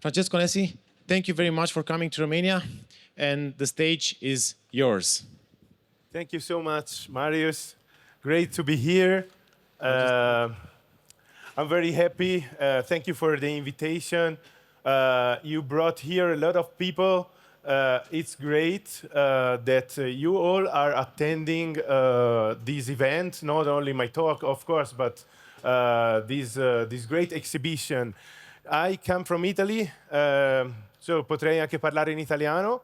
Francesco Nesi, thank you very much for coming to Romania, and the stage is yours. Thank you so much, Marius. Great to be here. I'm very happy. Thank you for the invitation. You brought here a lot of people. It's great that you all are attending this event, not only my talk, of course, but this great exhibition. I come from Italy, so potrei anche parlare in italiano.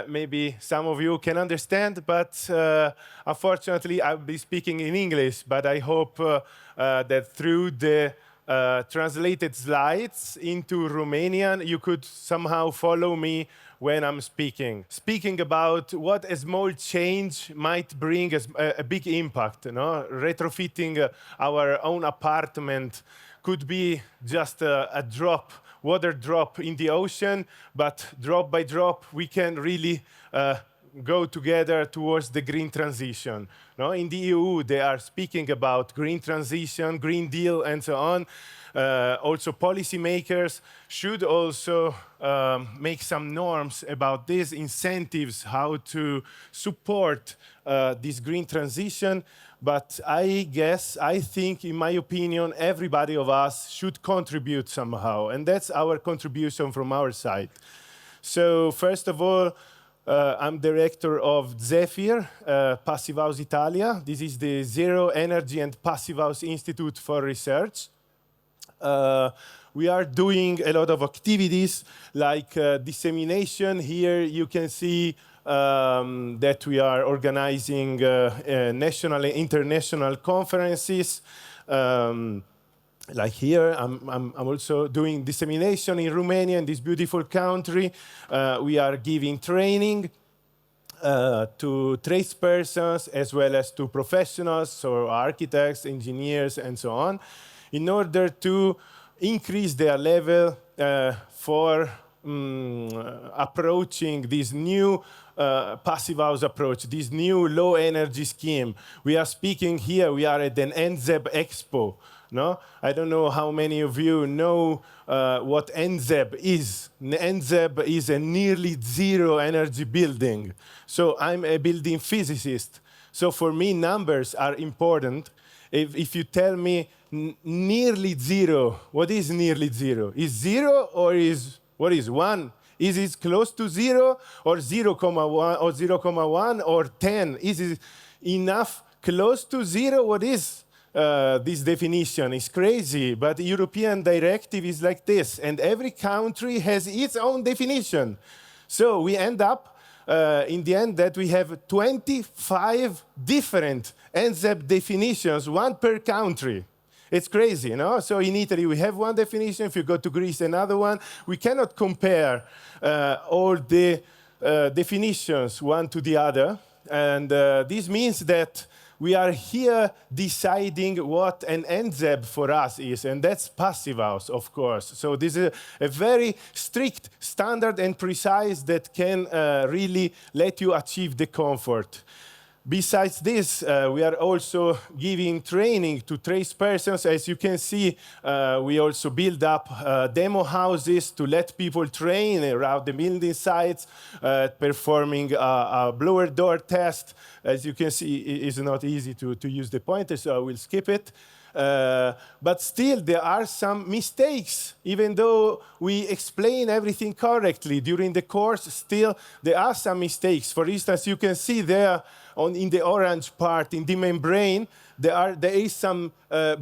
Maybe some of you can understand, but unfortunately I'll be speaking in English, but I hope that through the translated slides into Romanian, you could somehow follow me when I'm speaking. Speaking about what a small change might bring a big impact. You know? Retrofitting our own apartment could be just a drop, water drop in the ocean, but drop by drop, we can really go together towards the green transition. No? In the EU, they are speaking about green transition, Green Deal, and so on. Also, policymakers should also make some norms about these incentives, how to support this green transition. But I think, in my opinion, everybody of us should contribute somehow. And that's our contribution from our side. So first of all, I'm director of ZEPHIR Passivhaus Italia. This is the Zero Energy and Passivhaus Institute for Research. We are doing a lot of activities like dissemination. Here you can see that we are organizing national and international conferences. Like here, I'm also doing dissemination in Romania, in this beautiful country. We are giving training to tradespersons as well as to professionals, so architects, engineers, and so on, in order to increase their level for approaching this new passive house approach, this new low energy scheme. We are speaking here, we are at an nZEB Expo. No? I don't know how many of you know what nZEB is. nZEB is a nearly zero energy building. So I'm a building physicist. So for me, numbers are important. If you tell me nearly zero, what is nearly zero? Is zero or what is one? Is it close to zero or 0,1 or 0,1 or 10? Is it enough close to zero? What is this definition? Is crazy, but the European directive is like this, and every country has its own definition. So we end up in the end that we have 25 different nZEB definitions, one per country. It's crazy, you know? So in Italy, we have one definition. If you go to Greece, another one. We cannot compare all the definitions one to the other. And this means that we are here deciding what an nZEB for us is, and that's passive house, of course. So this is a very strict standard and precise that can really let you achieve the comfort. Besides this, we are also giving training to tradespersons. As you can see, we also build up demo houses to let people train around the building sites, performing a blower door test. As you can see, it is not easy to use the pointer, so I will skip it. But still, there are some mistakes. Even though we explain everything correctly during the course, still there are some mistakes. For instance, you can see there in the orange part, in the membrane, there is some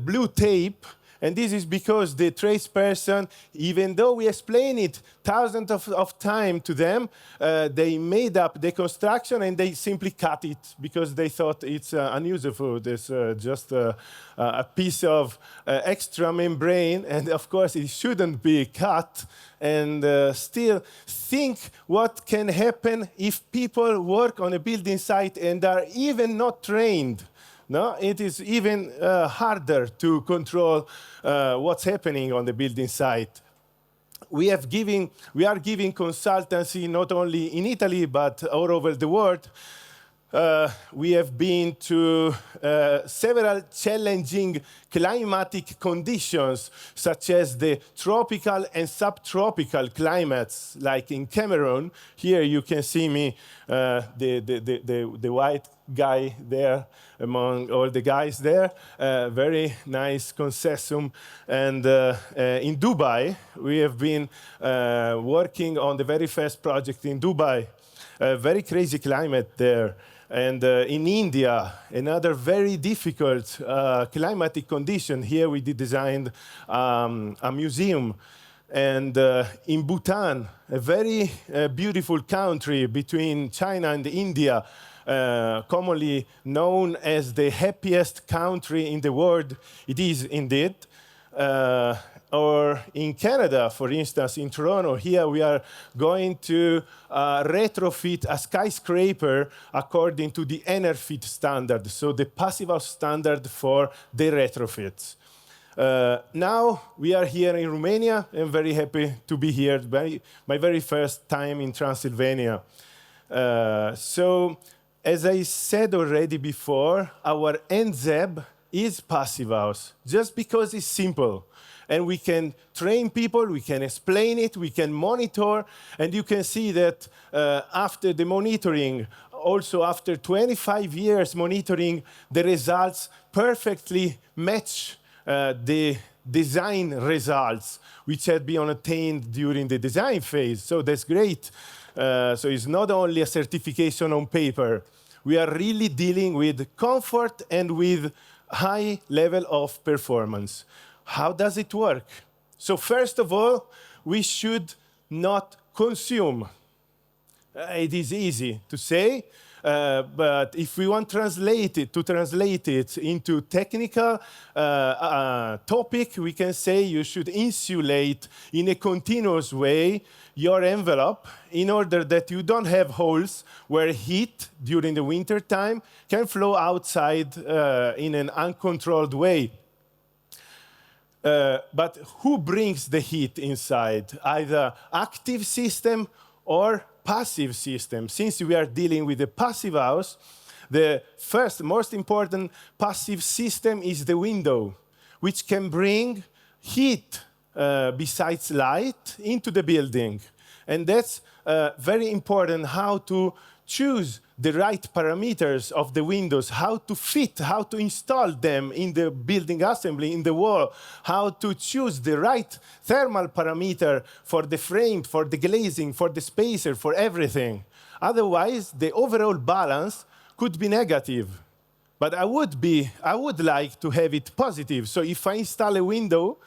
blue tape. And this is because the tradesperson, even though we explain it thousands of times to them, they made up the construction and they simply cut it because they thought it's unusable. It's just a piece of extra membrane, and of course it shouldn't be cut. And still think what can happen if people work on a building site and are even not trained. No, it is even harder to control what's happening on the building site. We are giving consultancy not only in Italy but all over the world. we have been to several challenging climatic conditions, such as the tropical and subtropical climates, like in Cameroon. Here you can see me, the white guy there among all the guys there. Very nice concession. And in Dubai, we have been working on the very first project in Dubai. Very crazy climate there. And in India, another very difficult climatic condition. Here we designed a museum. And in Bhutan, a very beautiful country between China and India, commonly known as the happiest country in the world. It is indeed. Or in Canada, for instance, in Toronto, here we are going to retrofit a skyscraper according to the EnerPHit standard, so the Passivhaus standard for the retrofits. Now we are here in Romania. I'm very happy to be here. My very first time in Transylvania. So, as I said already before, our nZEB is Passivhaus, just because it's simple. And we can train people, we can explain it, we can monitor, and you can see that after the monitoring, also after 25 years monitoring, the results perfectly match the design results which had been attained during the design phase. So that's great. So it's not only a certification on paper. We are really dealing with comfort and with high level of performance. How does it work? So first of all, we should not consume. It is easy to say, but if we want to translate it into technical topic, we can say you should insulate in a continuous way your envelope in order that you don't have holes where heat during the winter time can flow outside in an uncontrolled way. But who brings the heat inside? Either active system or passive system. Since we are dealing with the Passivhaus, the first, most important passive system is the window, which can bring heat besides light into the building. And that's very important, how to choose the right parameters of the windows, how to fit, how to install them in the building assembly, in the wall, how to choose the right thermal parameter for the frame, for the glazing, for the spacer, for everything. Otherwise, the overall balance could be negative. But I would like to have it positive. So if I install a window,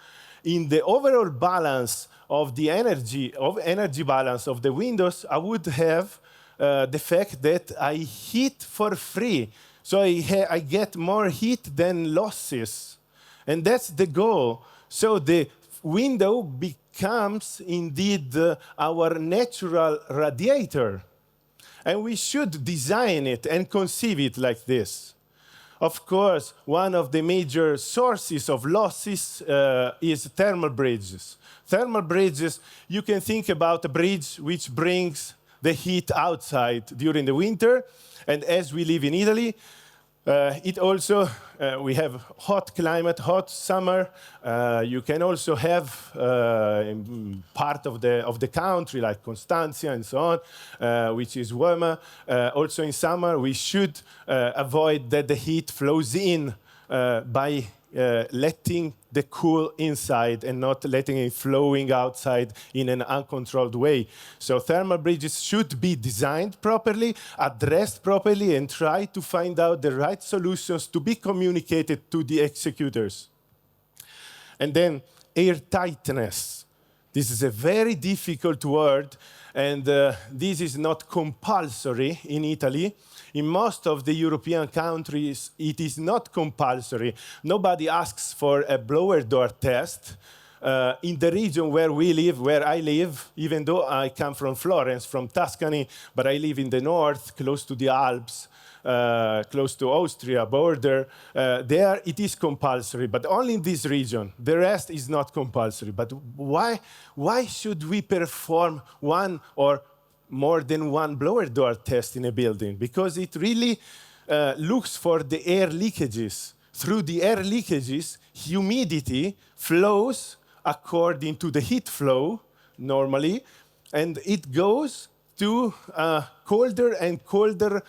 in the overall balance of the energy balance of the windows, I would have the fact that I heat for free. So I get more heat than losses. And that's the goal. So the window becomes indeed our natural radiator. And we should design it and conceive it like this. Of course, one of the major sources of losses is thermal bridges. Thermal bridges, you can think about a bridge which brings the heat outside during the winter. And as we live in Italy, it also, we have hot climate, hot summer. You can also have part of the country, like Constantia and so on, which is warmer. Also in summer, we should avoid that the heat flows in by letting the cool inside and not letting it flowing outside in an uncontrolled way. So thermal bridges should be designed properly, addressed properly, and try to find out the right solutions to be communicated to the executors. And then airtightness. This is a very difficult word, and this is not compulsory in Italy. In most of the European countries, it is not compulsory. Nobody asks for a blower door test. In the region where we live, where I live, even though I come from Florence, from Tuscany, but I live in the north, close to the Alps, close to Austria border, there it is compulsory, but only in this region. The rest is not compulsory. But why should we perform one or more than one blower door test in a building because it really looks for the air leakages. Through the air leakages, humidity flows according to the heat flow normally, and it goes to colder and colder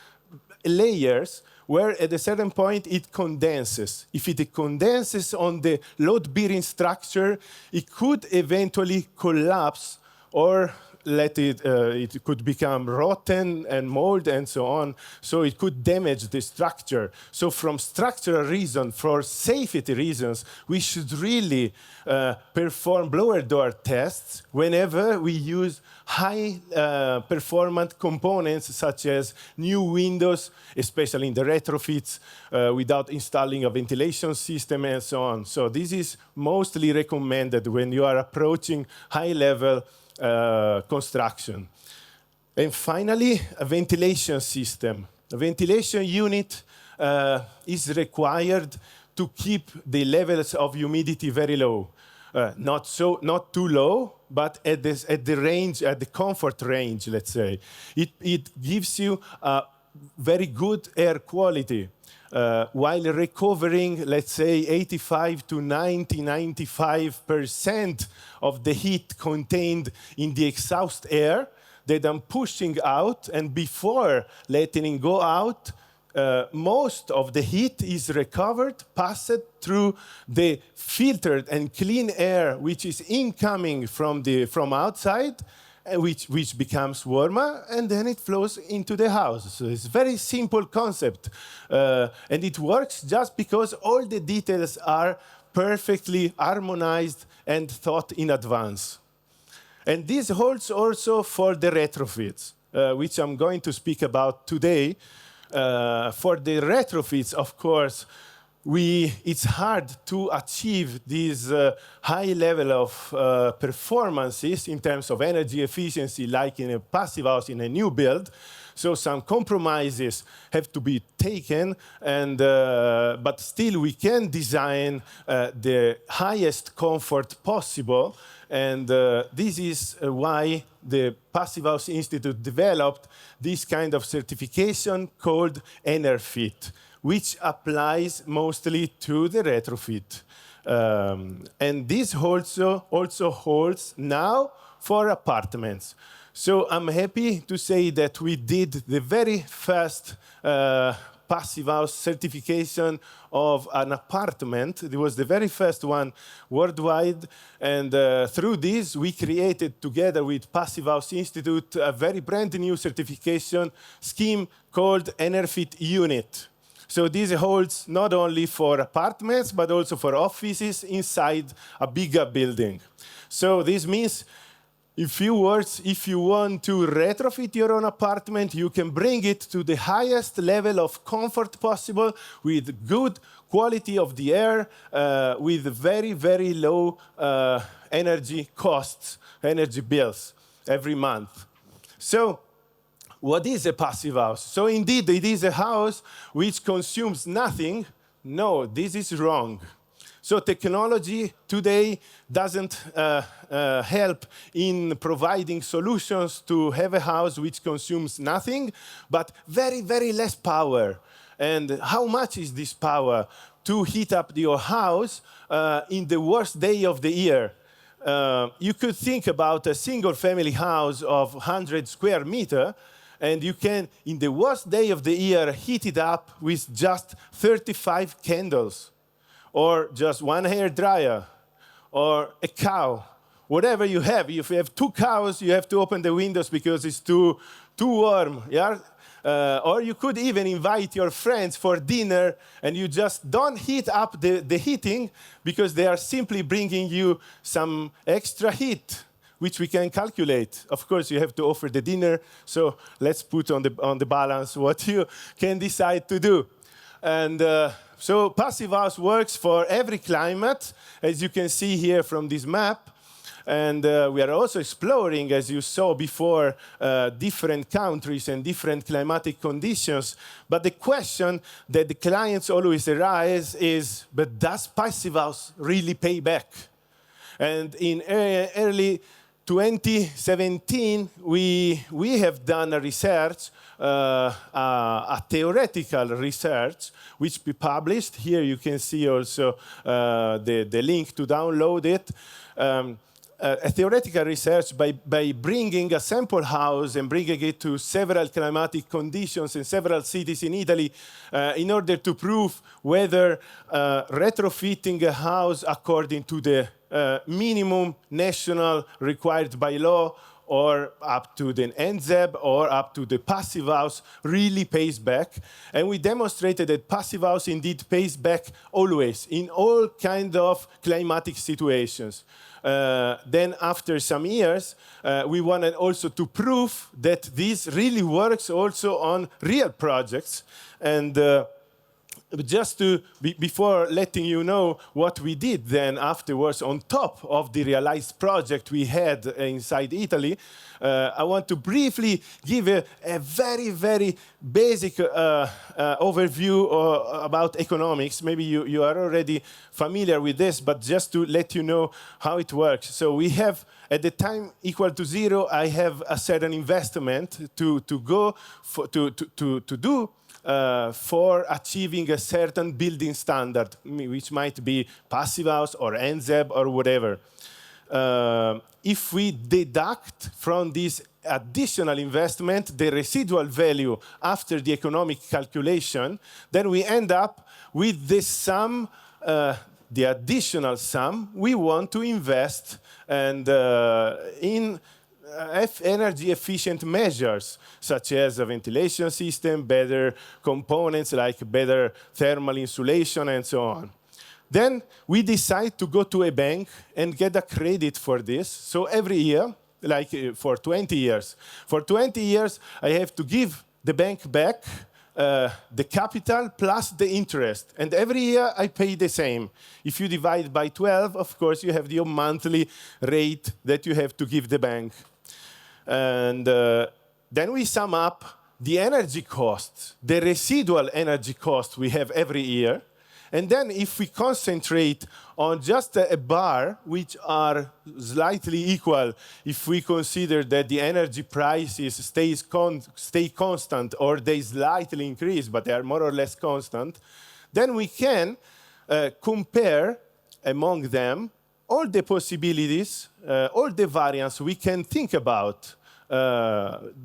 layers where at a certain point it condenses. If it condenses on the load-bearing structure, it could eventually collapse or it could become rotten and mold and so on, so it could damage the structure. So from structural reason, for safety reasons, we should really perform blower door tests whenever we use high performant components such as new windows, especially in the retrofits, without installing a ventilation system and so on. So this is mostly recommended when you are approaching high-level construction. And finally, a ventilation system. A ventilation unit is required to keep the levels of humidity very low. Not too low, but at the range, at the comfort range, let's say. It gives you a very good air quality. While recovering, let's say, 85 to 95% of the heat contained in the exhaust air that I'm pushing out, and before letting it go out, most of the heat is recovered, passed through the filtered and clean air which is incoming from outside, which becomes warmer, and then it flows into the house. So it's a very simple concept. And it works just because all the details are perfectly harmonized and thought in advance. And this holds also for the retrofits, which I'm going to speak about today. For the retrofits, of course, it's hard to achieve this high level of performances in terms of energy efficiency, like in a passive house in a new build. So some compromises have to be taken, but still we can design the highest comfort possible. And this is why the Passive House Institute developed this kind of certification called EnerPHit, which applies mostly to the retrofit. And this also holds now for apartments. So I'm happy to say that we did the very first passive house certification of an apartment. It was the very first one worldwide. And through this, we created, together with Passive House Institute, a very brand new certification scheme called EnerPHit Unit. So this holds not only for apartments, but also for offices inside a bigger building. So this means, in few words, if you want to retrofit your own apartment, you can bring it to the highest level of comfort possible with good quality of the air, with very, very low energy costs, energy bills every month. So what is a passive house? So indeed, it is a house which consumes nothing. No, this is wrong. So technology today doesn't help in providing solutions to have a house which consumes nothing, but very, very less power. And how much is this power to heat up your house in the worst day of the year? You could think about a single family house of 100 square meters, and you can, in the worst day of the year, heat it up with just 35 candles, or just one hair dryer, or a cow, whatever you have. If you have 2 cows, you have to open the windows because it's too warm. Yeah? Or you could even invite your friends for dinner, and you just don't heat up the heating because they are simply bringing you some extra heat, which we can calculate. Of course, you have to offer the dinner, so let's put on the balance what you can decide to do. And so passive house works for every climate, as you can see here from this map. And we are also exploring, as you saw before, different countries and different climatic conditions. But the question that the clients always arise is, but does passive house really pay back? And in early 2017, we have done a research, a theoretical research, which we published. Here you can see also the link to download it. A theoretical research by bringing a sample house and bringing it to several climatic conditions in several cities in Italy in order to prove whether retrofitting a house according to the minimum national required by law or up to the nZEB or up to the passive house really pays back. And we demonstrated that passive house indeed pays back always in all kinds of climatic situations. Then after some years, we wanted also to prove that this really works also on real projects. And just to, before letting you know what we did then afterwards on top of the realized project we had inside Italy, I want to briefly give a very, very basic overview about economics. Maybe you are already familiar with this, but just to let you know how it works. So we have, at the time equal to 0, I have a certain investment to go for, to do for achieving a certain building standard, which might be passive house or nZEB or whatever. If we deduct from this additional investment the residual value after the economic calculation, then we end up with this sum, the additional sum we want to invest and in energy efficient measures, such as a ventilation system, better components like better thermal insulation, and so on. Then we decide to go to a bank and get a credit for this. So every year, like for 20 years, for 20 years, I have to give the bank back the capital plus the interest. And every year I pay the same. If you divide by 12, of course, you have your monthly rate that you have to give the bank. And then we sum up the energy costs, the residual energy cost we have every year. And then if we concentrate on just a bar, which are slightly equal, if we consider that the energy prices stay constant or they slightly increase, but they are more or less constant, then we can compare among them all the possibilities, all the variants we can think about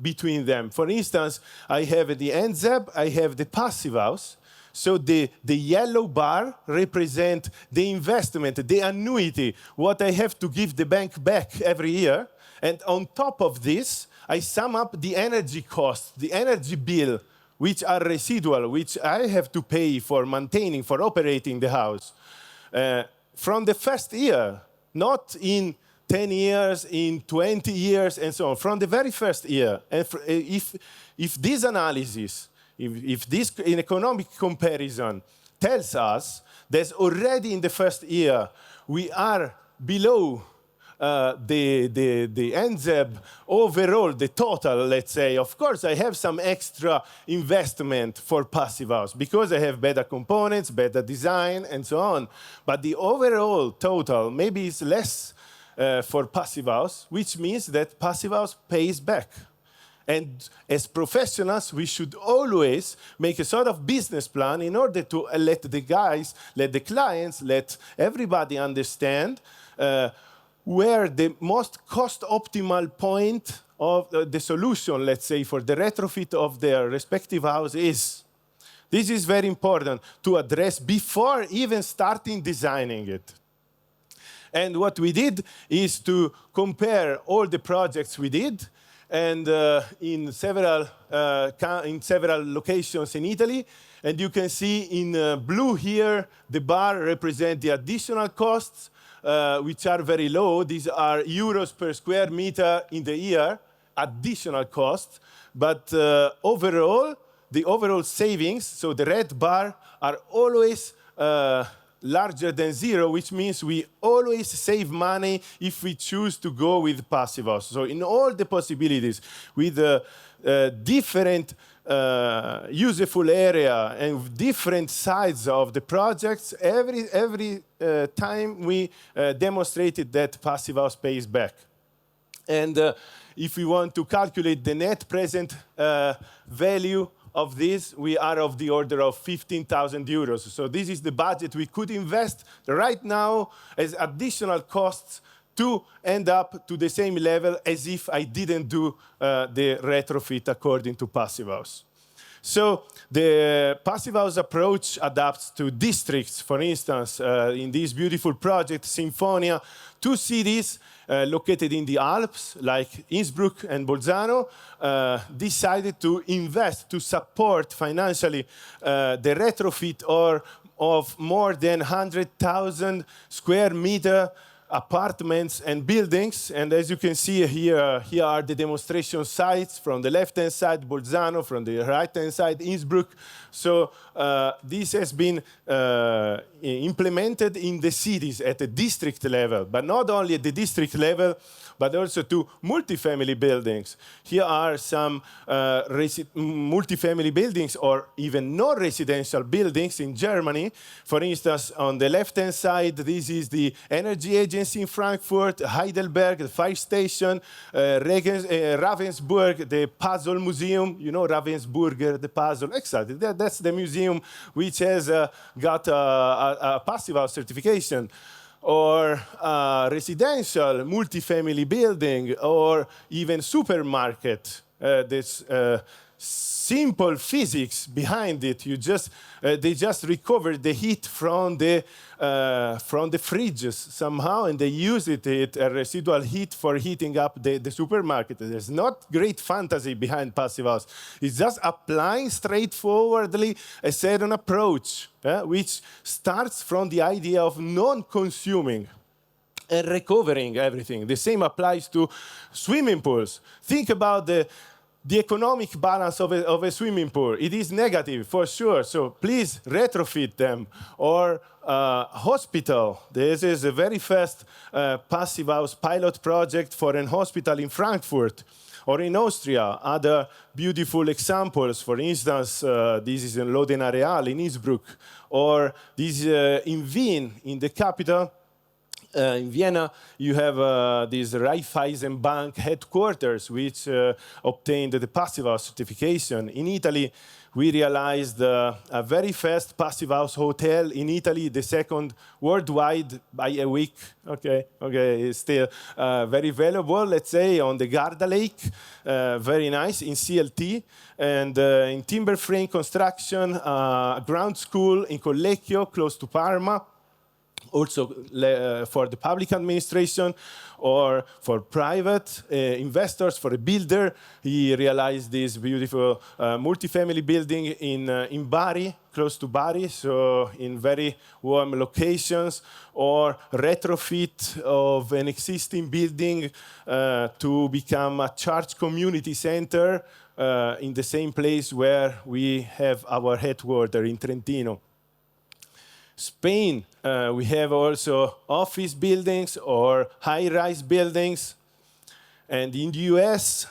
between them. For instance, I have the nZEB, I have the passive house. So the yellow bar represents the investment, the annuity, what I have to give the bank back every year. And on top of this, I sum up the energy cost, the energy bill, which are residual, which I have to pay for maintaining, for operating the house. From the first year, not in 10 years, in 20 years, and so on, from the very first year. And if this analysis, if this in economic comparison tells us that already in the first year we are below the nZEB overall, the total, let's say. Of course, I have some extra investment for passive house because I have better components, better design, and so on. But the overall total maybe is less for passive house, which means that passive house pays back. And as professionals, we should always make a sort of business plan in order to let the guys, let the clients, let everybody understand where the most cost-optimal point of the solution, let's say, for the retrofit of their respective house is. This is very important to address before even starting designing it. And what we did is to compare all the projects we did, and in several locations in Italy. And you can see in blue here, the bar represents the additional costs, which are very low. These are euros per square meter in the year, additional costs. But overall, the overall savings, so the red bar, are always larger than 0, which means we always save money if we choose to go with passive house. So in all the possibilities, with different useful area and different sides of the projects, every time we demonstrated that passive house pays back. And if we want to calculate the net present value of this, we are of the order of 15,000 euros. So this is the budget we could invest right now as additional costs to end up to the same level as if I didn't do the retrofit according to Passivhaus. So the Passivhaus approach adapts to districts. For instance, in this beautiful project, Sinfonia, 2 cities located in the Alps, like Innsbruck and Bolzano, decided to invest, to support financially the retrofit of more than 100,000 square meter apartments and buildings. And as you can see here are the demonstration sites. From the left-hand side, Bolzano, from the right-hand side, Innsbruck. So this has been implemented in the cities at the district level, but not only at the district level, but also to multifamily buildings. Here are some multifamily buildings or even non-residential buildings in Germany. For instance, on the left-hand side, this is the Energy Agency in Frankfurt, Heidelberg, the fire station, Ravensburg, the Puzzle Museum. You know Ravensburger, the puzzle. Exactly, that's the museum which has got a Passivhaus certification. Or residential, multifamily building, or even supermarket. This simple physics behind it. They just recover the heat from the fridges somehow, and they use it residual heat for heating up the supermarket. There's not great fantasy behind Passivhaus. It's just applying straightforwardly a certain approach, which starts from the idea of non-consuming and recovering everything. The same applies to swimming pools. Think about the economic balance of a swimming pool. It is negative, for sure, so please retrofit them. Or hospital. This is a very fast Passivhaus pilot project for an hospital in Frankfurt. Or in Austria, other beautiful examples. For instance, this is in Lodenareal in Innsbruck. Or this in Wien, in the capital. In Vienna, you have this Raiffeisen Bank headquarters, which obtained the Passivhaus certification. In Italy, we realized a very fast Passivhaus hotel in Italy, the second worldwide by a week. Okay, it's still very valuable, let's say, on the Garda Lake. Very nice, in CLT. And in timber frame construction, a ground school in Collecchio, close to Parma. Also for the public administration or for private investors, for a builder. He realized this beautiful multifamily building in Bari, close to Bari, so in very warm locations, or retrofit of an existing building to become a church community center in the same place where we have our headquarters in Trentino. Spain, we have also office buildings or high-rise buildings. And in the US,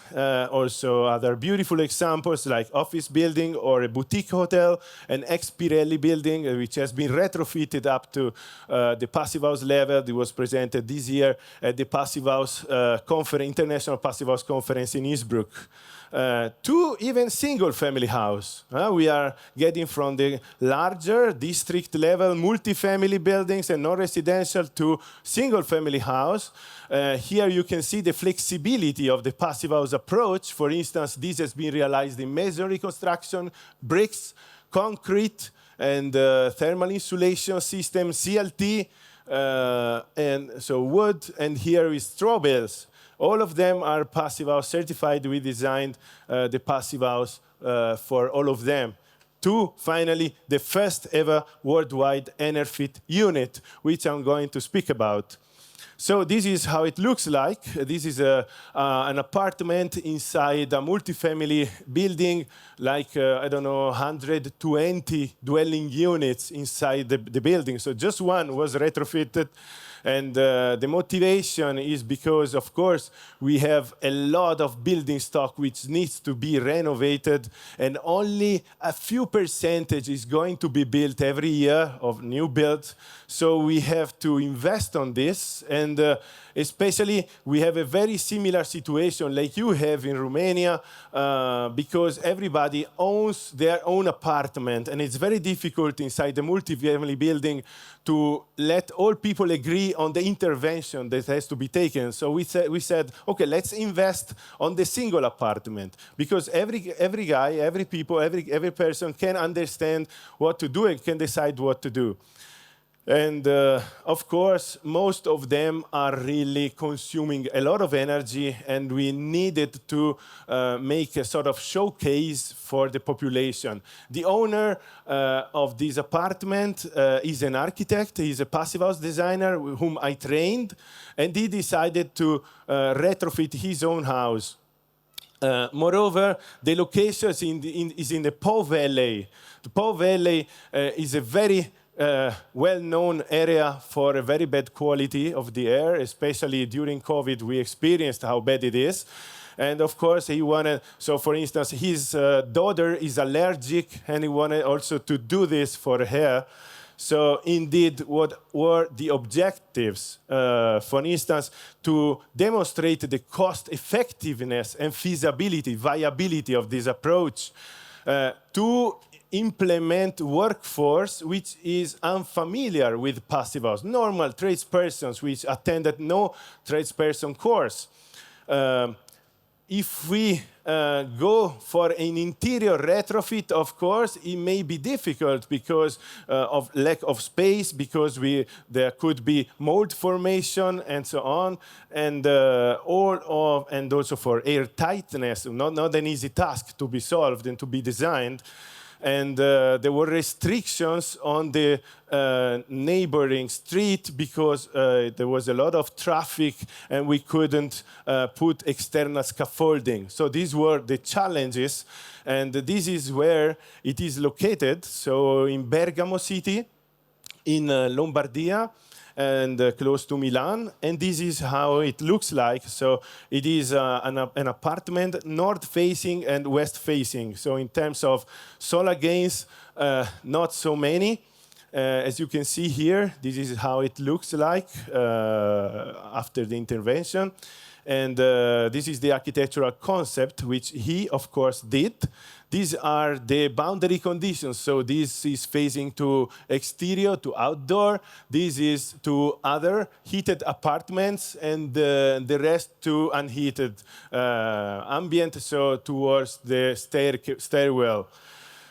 also other beautiful examples like office building or a boutique hotel, an ex-Pirelli building, which has been retrofitted up to the Passivhaus level. It was presented this year at the Passivhaus International Passivhaus Conference in Innsbruck. To even single-family house. We are getting from the larger district-level multi-family buildings and non-residential to single-family house. Here you can see the flexibility of the Passivhaus approach. For instance, this has been realized in masonry construction, bricks, concrete, and thermal insulation system, CLT, and so wood, and here is straw bales. All of them are Passivhaus certified. We designed the Passivhaus for all of them. To, finally, the first ever worldwide EnerPHit unit, which I'm going to speak about. So this is how it looks like. This is an apartment inside a multifamily building, like, 120 dwelling units inside the building. So just one was retrofitted. And the motivation is because, of course, we have a lot of building stock which needs to be renovated, and only a few percentage is going to be built every year of new builds. So we have to invest on this, and especially we have a very similar situation like you have in Romania, because everybody owns their own apartment, and it's very difficult inside the multi-family building to let all people agree on the intervention that has to be taken. So we said, okay, let's invest on the single apartment, because every guy, every person can understand what to do and can decide what to do. And of course, most of them are really consuming a lot of energy, and we needed to make a sort of showcase for the population. The owner of this apartment is an architect, he's a passive house designer whom I trained, and he decided to retrofit his own house. Moreover, the location is in the Po Valley. The Po Valley is a very well-known area for a very bad quality of the air, especially during COVID. We experienced how bad it is. And of course, he wanted, so for instance, his daughter is allergic, and he wanted also to do this for her. So indeed, what were the objectives? For instance, to demonstrate the cost effectiveness and feasibility, viability of this approach, to implement workforce which is unfamiliar with passive house, normal tradespersons which attended no tradesperson course. If we go for an interior retrofit, of course, it may be difficult because of lack of space, because there could be mold formation and so on, and and also for air tightness, not an easy task to be solved and to be designed. And there were restrictions on the neighboring street because there was a lot of traffic and we couldn't put external scaffolding. So these were the challenges, and this is where it is located. So in Bergamo city, in Lombardia, and close to Milan, and this is how it looks like. So it is an apartment north-facing and west-facing. So in terms of solar gains, not so many. As you can see here, this is how it looks like after the intervention. And this is the architectural concept, which he, of course, did. These are the boundary conditions. So this is facing to exterior, to outdoor. This is to other heated apartments, and the rest to unheated ambient, so towards the stairwell.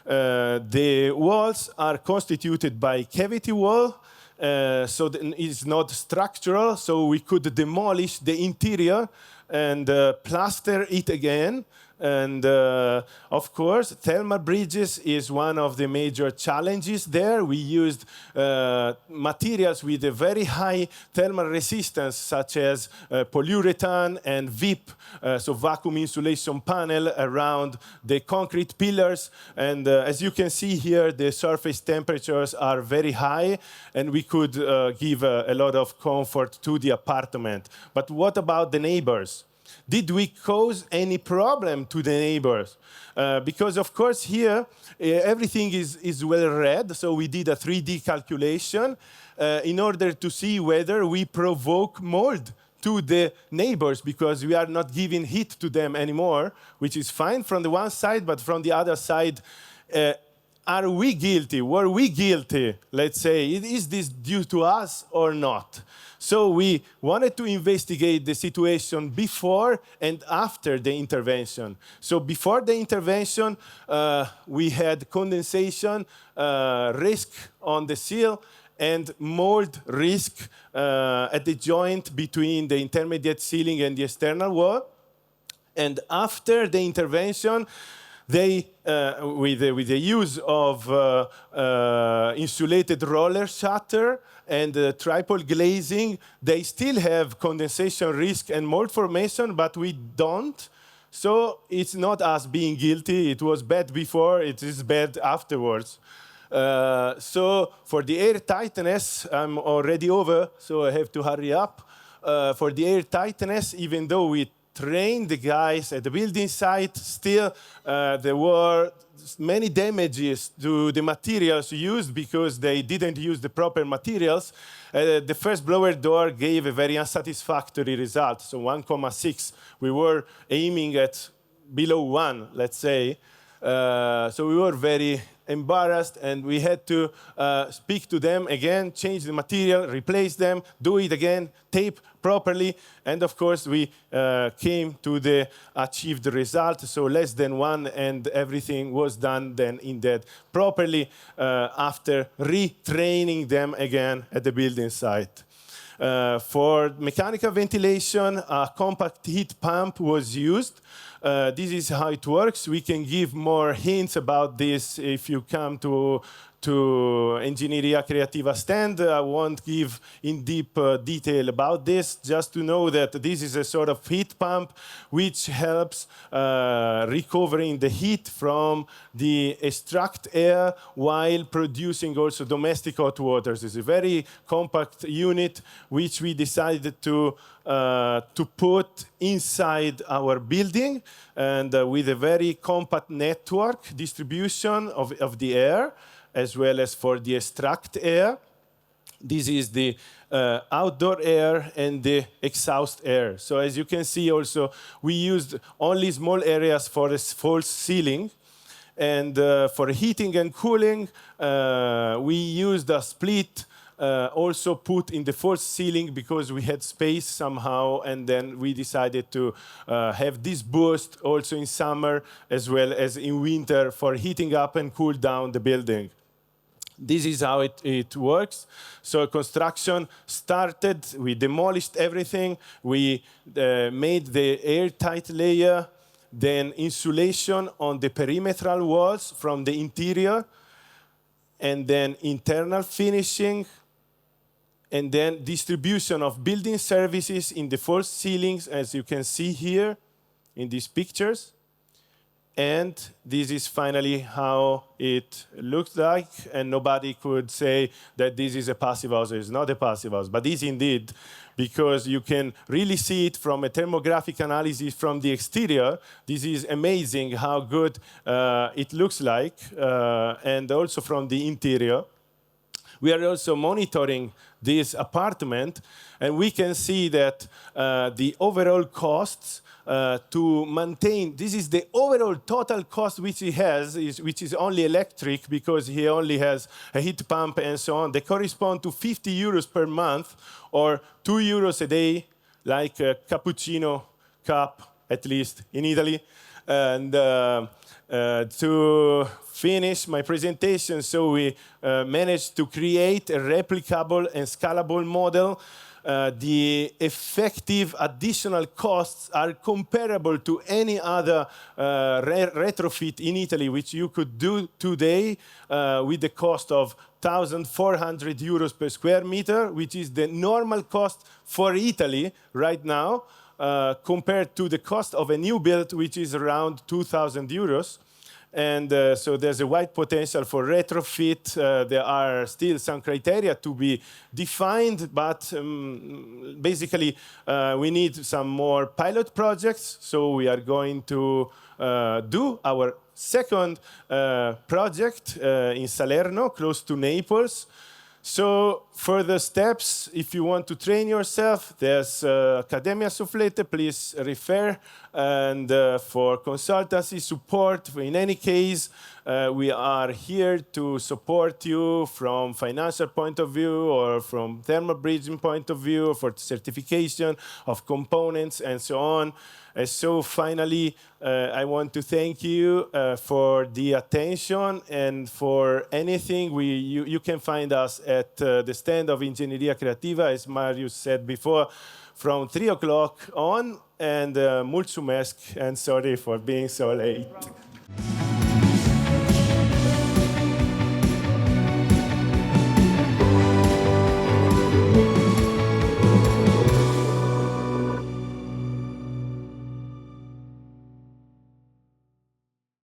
The walls are constituted by cavity wall. So it's not structural, so we could demolish the interior and plaster it again. And of course, thermal bridges is one of the major challenges there. We used materials with a very high thermal resistance, such as polyurethane and VIP, so vacuum insulation panel around the concrete pillars. And as you can see here, the surface temperatures are very high, and we could give a lot of comfort to the apartment. But what about the neighbors? Did we cause any problem to the neighbors? Because, of course, here everything is well read, so we did a 3D calculation in order to see whether we provoke mold to the neighbors, because we are not giving heat to them anymore, which is fine from the one side, but from the other side, are we guilty? Were we guilty? Let's say, is this due to us or not? So we wanted to investigate the situation before and after the intervention. So before the intervention, we had condensation risk on the seal and mold risk at the joint between the intermediate ceiling and the external wall. And after the intervention, they, with the use of insulated roller shutter and triple glazing, they still have condensation risk and mold formation, but we don't. So it's not us being guilty. It was bad before, it is bad afterwards. So for the air tightness, I'm already over, so I have to hurry up. For the air tightness, even though we trained the guys at the building site, still there were many damages to the materials used because they didn't use the proper materials. The first blower door gave a very unsatisfactory result, so 1,6. We were aiming at below 1, let's say. So we were very embarrassed, and we had to speak to them again, change the material, replace them, do it again, tape properly, and of course we came to the achieved result, so less than 1, and everything was done then indeed properly after retraining them again at the building site. For mechanical ventilation, a compact heat pump was used. This is how it works. We can give more hints about this if you come to Ingegneria Creativa stand. I won't give in deep detail about this, just to know that this is a sort of heat pump which helps recovering the heat from the extract air while producing also domestic hot waters. It's a very compact unit which we decided to put inside our building, and with a very compact network distribution of the air, as well as for the extract air. This is the outdoor air and the exhaust air. So as you can see also, we used only small areas for a false ceiling. And for heating and cooling, we used a split also put in the false ceiling because we had space somehow, and then we decided to have this boost also in summer as well as in winter for heating up and cool down the building. This is how it works. So construction started, we demolished everything, we made the airtight layer, then insulation on the perimetral walls from the interior, and then internal finishing, and then distribution of building services in the false ceilings, as you can see here in these pictures. And this is finally how it looks like, and nobody could say that this is a passive house. It's not a passive house, but it's indeed, because you can really see it from a thermographic analysis from the exterior. This is amazing how good it looks like, and also from the interior. We are also monitoring this apartment, and we can see that the overall costs to maintain, this is the overall total cost which he has, which is only electric because he only has a heat pump and so on. They correspond to 50 euros per month or 2 euros a day, like a cappuccino cup, at least in Italy. And to finish my presentation, so we managed to create a replicable and scalable model. The effective additional costs are comparable to any other retrofit in Italy, which you could do today with the cost of 1,400 euros per square meter, which is the normal cost for Italy right now, compared to the cost of a new build, which is around 2,000 euros. And so there's a wide potential for retrofit. There are still some criteria to be defined, but basically we need some more pilot projects. So we are going to do our second project in Salerno, close to Naples. So further steps, if you want to train yourself, there's Accademia Soufflette, please refer. And for consultancy support, in any case, we are here to support you from financial point of view or from thermal bridging point of view, for certification of components and so on. So finally, I want to thank you for the attention, and for anything, you can find us at the stand of Ingegneria Creativa, as Marius said before, from 3 o'clock on, and mulțumesc, and sorry for being so late.